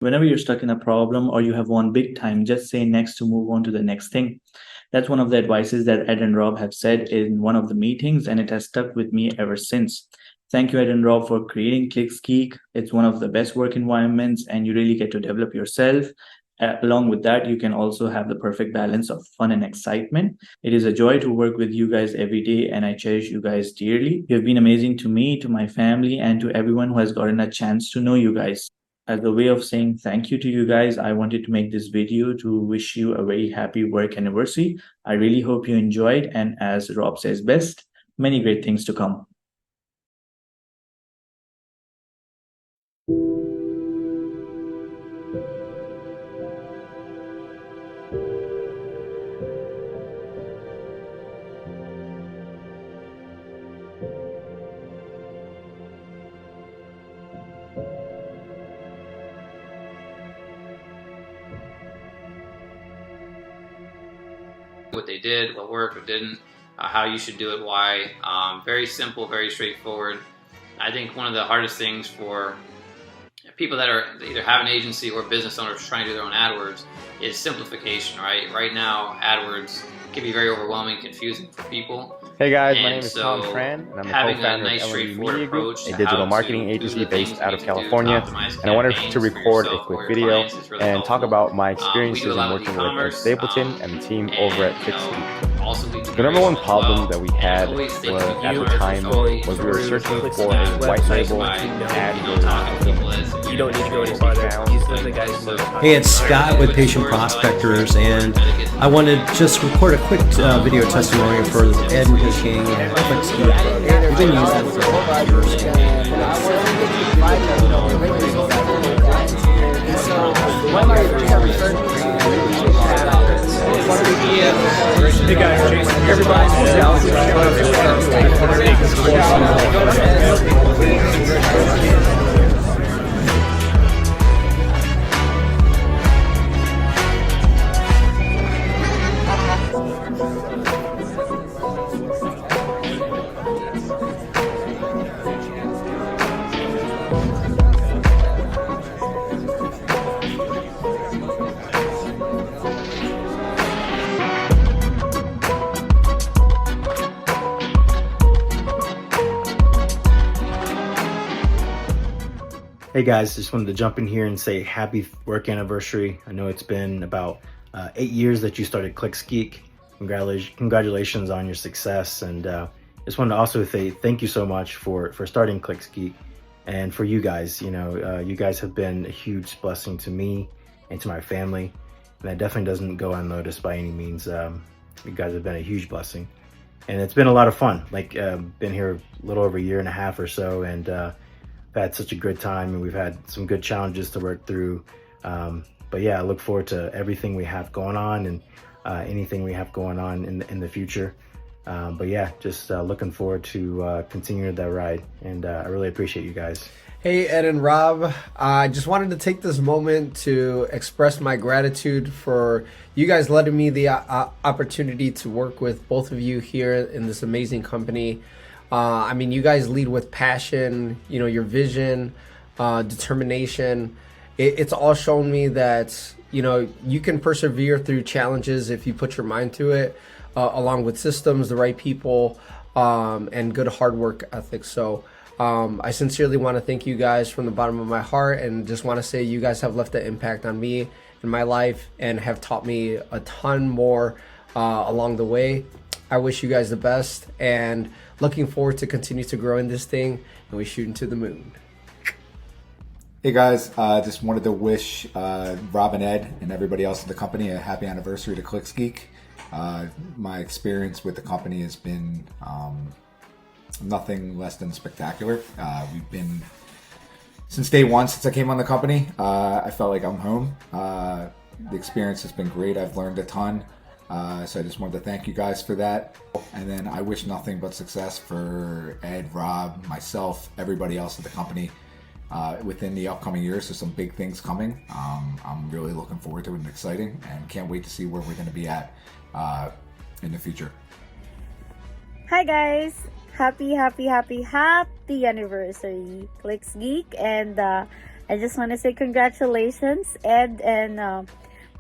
Whenever you're stuck in a problem or you have won big time, just say next to move on to the next thing. That's one of the advices that Ed and Rob have said in one of the meetings, and it has stuck with me ever since. Thank you, Ed and Rob, for creating ClicksGeek. It's one of the best work environments, and you really get to develop yourself. Along with that, you can also have the perfect balance of fun and excitement. It is a joy to work with you guys every day, and I cherish you guys dearly. You have been amazing to me, to my family, and to everyone who has gotten a chance to know you guys. As a way of saying thank you to you guys, I wanted to make this video to wish you a very happy work anniversary. I really hope you enjoyed, and as Rob says best, many great things to come. What they did, what worked, what didn't, how you should do it, why. Very simple, very straightforward. I think one of the hardest things for people that either have an agency or business owners trying to do their own AdWords is simplification, right? Right now, AdWords can be very overwhelming, confusing for people. Hey guys, my name is Tom Tran, and I'm the co-founder of LME Media Group, a digital marketing agency based out of California. And I wanted to record a quick video and talk about my experiences in working with Ed Stapleton and the team over at ClicksGeek. The number one problem that we had at the time was we were searching for a white label AdWords. You don't need to go any farther. Hey, it's Scott with Patient Prospectors, and I wanted to just record a quick video testimonial for Ed and his gang at ClicksGeek. We've been using it for 5 years. Hey guys, everybody. Hey guys, just wanted to jump in here and say happy work anniversary. I know it's been about 8 years that you started ClicksGeek. Congratulations on your success, and just wanted to also say thank you so much for starting ClicksGeek, and for you guys. You know, you guys have been a huge blessing to me and to my family, and that definitely doesn't go unnoticed by any means. You guys have been a huge blessing, and it's been a lot of fun. Like, been here a little over a year and a half or so, and I've had such a good time, and we've had some good challenges to work through. But yeah, I look forward to everything we have going on, and anything we have going on in the future. But yeah, just looking forward to continuing that ride, and I really appreciate you guys. Hey, Ed and Rob. I just wanted to take this moment to express my gratitude for you guys letting me the opportunity to work with both of you here in this amazing company. I mean, you guys lead with passion, you know, your vision, determination. It's all shown me that, you know, you can persevere through challenges if you put your mind to it, along with systems, the right people, and good hard work ethic. So I sincerely want to thank you guys from the bottom of my heart, and just want to say you guys have left an impact on me in my life and have taught me a ton more along the way. I wish you guys the best, and looking forward to continue to grow in this thing, and we shoot into the moon. Hey guys, just wanted to wish Rob and Ed and everybody else in the company a happy anniversary to ClicksGeek. My experience with the company has been nothing less than spectacular. We've been, since day one, since I came on the company, I felt like I'm home. The experience has been great. I've learned a ton. So I just wanted to thank you guys for that. And then I wish nothing but success for Ed, Rob, myself, everybody else at the company within the upcoming years. There's some big things coming. I'm really looking forward to it and exciting, and can't wait to see where we're going to be at in the future. Hi guys! Happy anniversary, ClicksGeek, and I just want to say congratulations, Ed and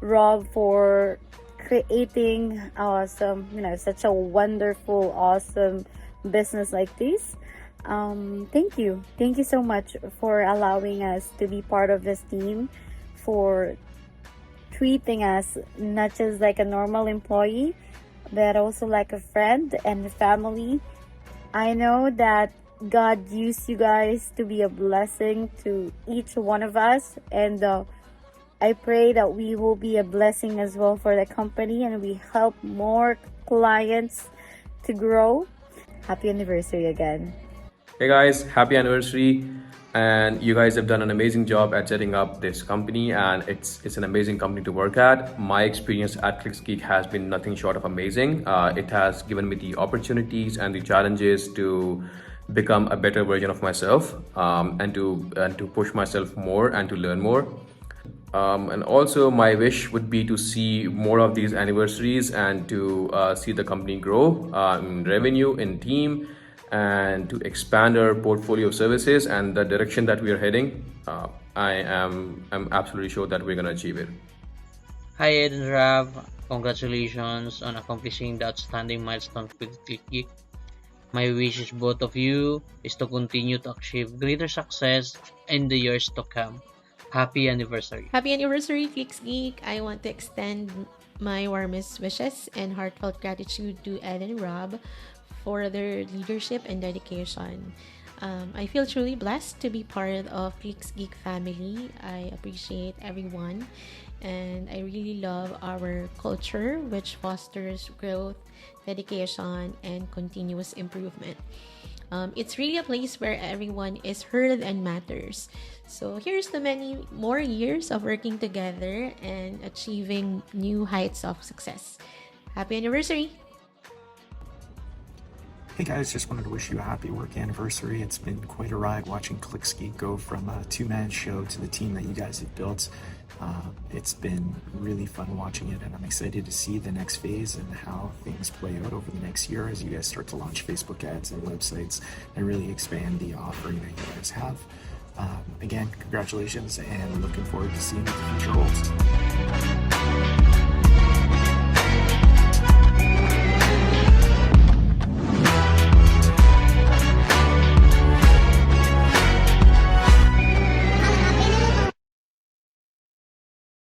Rob, for creating awesome, such a wonderful, awesome business like this. Thank you so much for allowing us to be part of this team, for treating us not just like a normal employee, but also like a friend and a family. I know that God used you guys to be a blessing to each one of us, and I pray that we will be a blessing as well for the company, and we help more clients to grow. Happy anniversary again. Hey guys, happy anniversary. And you guys have done an amazing job at setting up this company, and it's an amazing company to work at. My experience at ClicksGeek has been nothing short of amazing. It has given me the opportunities and the challenges to become a better version of myself, and to push myself more and to learn more. And also my wish would be to see more of these anniversaries and to see the company grow in revenue, in team, and to expand our portfolio of services and the direction that we are heading. I'm absolutely sure that we're going to achieve it. Hi Ed and Rav, congratulations on accomplishing the outstanding milestone with ClicksGeek. My wish is both of you is to continue to achieve greater success in the years to come. Happy anniversary. Happy anniversary, ClicksGeek. I want to extend my warmest wishes and heartfelt gratitude to Ed and Rob for their leadership and dedication. I feel truly blessed to be part of ClicksGeek family. I appreciate everyone, and I really love our culture, which fosters growth, dedication, and continuous improvement. It's really a place where everyone is heard and matters. So here's the many more years of working together and achieving new heights of success. Happy anniversary! Hey guys, just wanted to wish you a happy work anniversary. It's been quite a ride watching ClicksGeek go from a two-man show to the team that you guys have built. It's been really fun watching it, and I'm excited to see the next phase and how things play out over the next year as you guys start to launch Facebook ads and websites and really expand the offering that you guys have. Again, congratulations, and looking forward to seeing what the future holds.